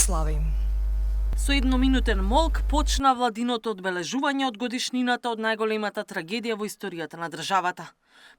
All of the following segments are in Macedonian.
славим. Со едноминутен молк почна владиното одбележување од годишнината од најголемата трагедија во историјата на државата.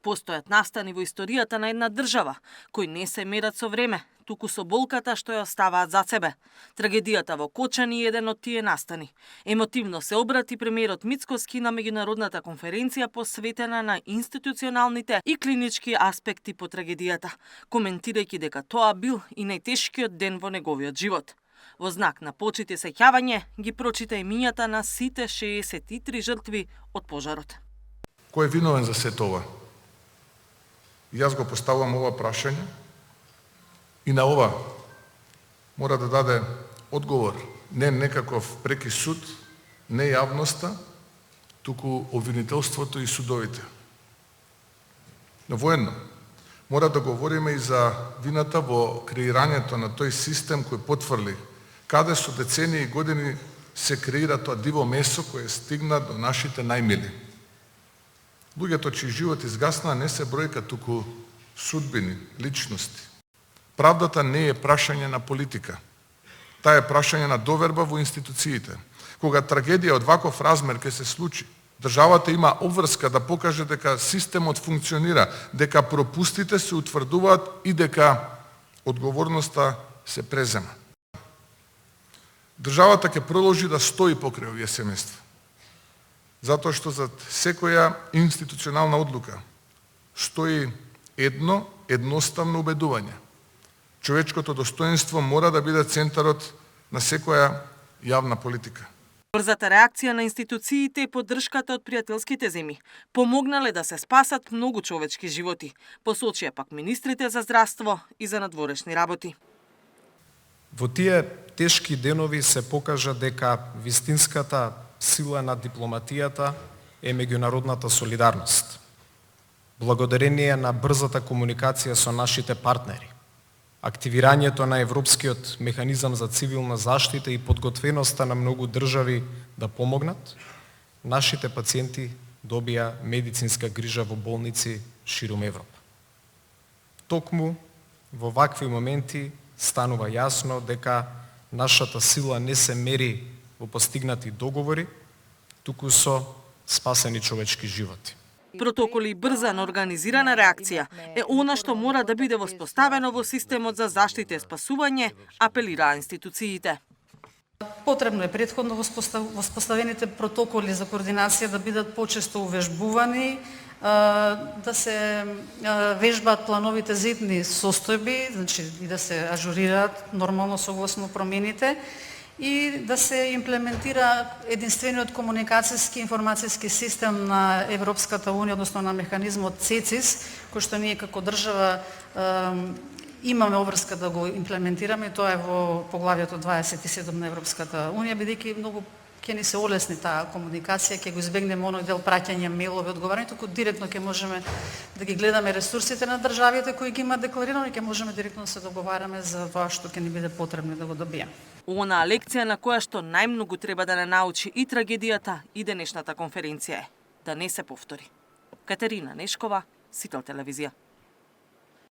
Постојат настани во историјата на една држава, кои не се мерат со време, туку со болката што ја оставаат за себе. Трагедијата во Кочани е еден од тие настани. Емотивно се обрати премиерот Мицкоски на меѓународната конференција посветена на институционалните и клинички аспекти по трагедијата, коментирајќи дека тоа бил и најтешкиот ден во неговиот живот. Во знак на почит и сеќавање ги прочита имињата на сите 63 жртви од пожарот. Кој е виновен за сето ова? Јас го поставувам ова прашање и на ова мора да даде одговор не некаков преки суд, не јавноста, туку обвинителството и судовите. Но воедно мора да говориме и за вината во креирањето на тој систем кој потврли каде со децении и години се креира тоа диво месо кое стигна до нашите најмили. Луѓето чии живот изгасна не се бројка, туку судбини, личности. Правдата не е прашање на политика. Таа е прашање на доверба во институциите. Кога трагедија од ваков размер ќе се случи, државата има обврска да покаже дека системот функционира, дека пропустите се утврдуваат и дека одговорноста се презема. Државата ќе продолжи да стои покрај овие семејства, затоа што зад секоја институционална одлука стои едноставно убедување. Човечкото достоинство мора да биде центарот на секоја јавна политика. Брзата реакција на институциите и поддршката од пријателските земји помогнале да се спасат многу човечки животи, посочија пак министрите за здравство и за надворешни работи. Во тие тешки денови се покажа дека вистинската сила на дипломатијата е меѓународната солидарност. Благодарение на брзата комуникација со нашите партнери, активирањето на Европскиот механизам за цивилна заштита и подготвеноста на многу држави да помогнат, нашите пациенти добија медицинска грижа во болници ширум Европа. Токму во вакви моменти станува јасно дека нашата сила не се мери во постигнати договори, туку со спасени човечки животи. Протоколи и брза на организирана реакција е она што мора да биде воспоставено во системот за заштита и спасување, апелираа институциите. Потребно е претходно воспоставените протоколи за координација да бидат почесто увежбувани, да се вежбаат плановите за итни состојби, значи и да се ажурираат нормално согласно промените и да се имплементира единствениот комуникацијски информацијски систем на Европската унија, односно на механизмот ЦЕЦИС, кој што ние како држава имаме обврска да го имплементираме, и тоа е во поглавјето 27 на Европската унија, бидејќи многу ќе ни се олесни таа комуникација, ќе го избегнеме оној дел праќање мејлови, одговарање, туку директно ќе можеме да ги гледаме ресурсите на државите кои ги имаат декларирано и ќе можеме директно да се договараме за тоа што ќе ни биде потребно да го добиеме. Онаа лекција на која што најмногу треба да не научи и трагедијата и денешната конференција е да не се повтори. Катерина Нешкова, Сител телевизија.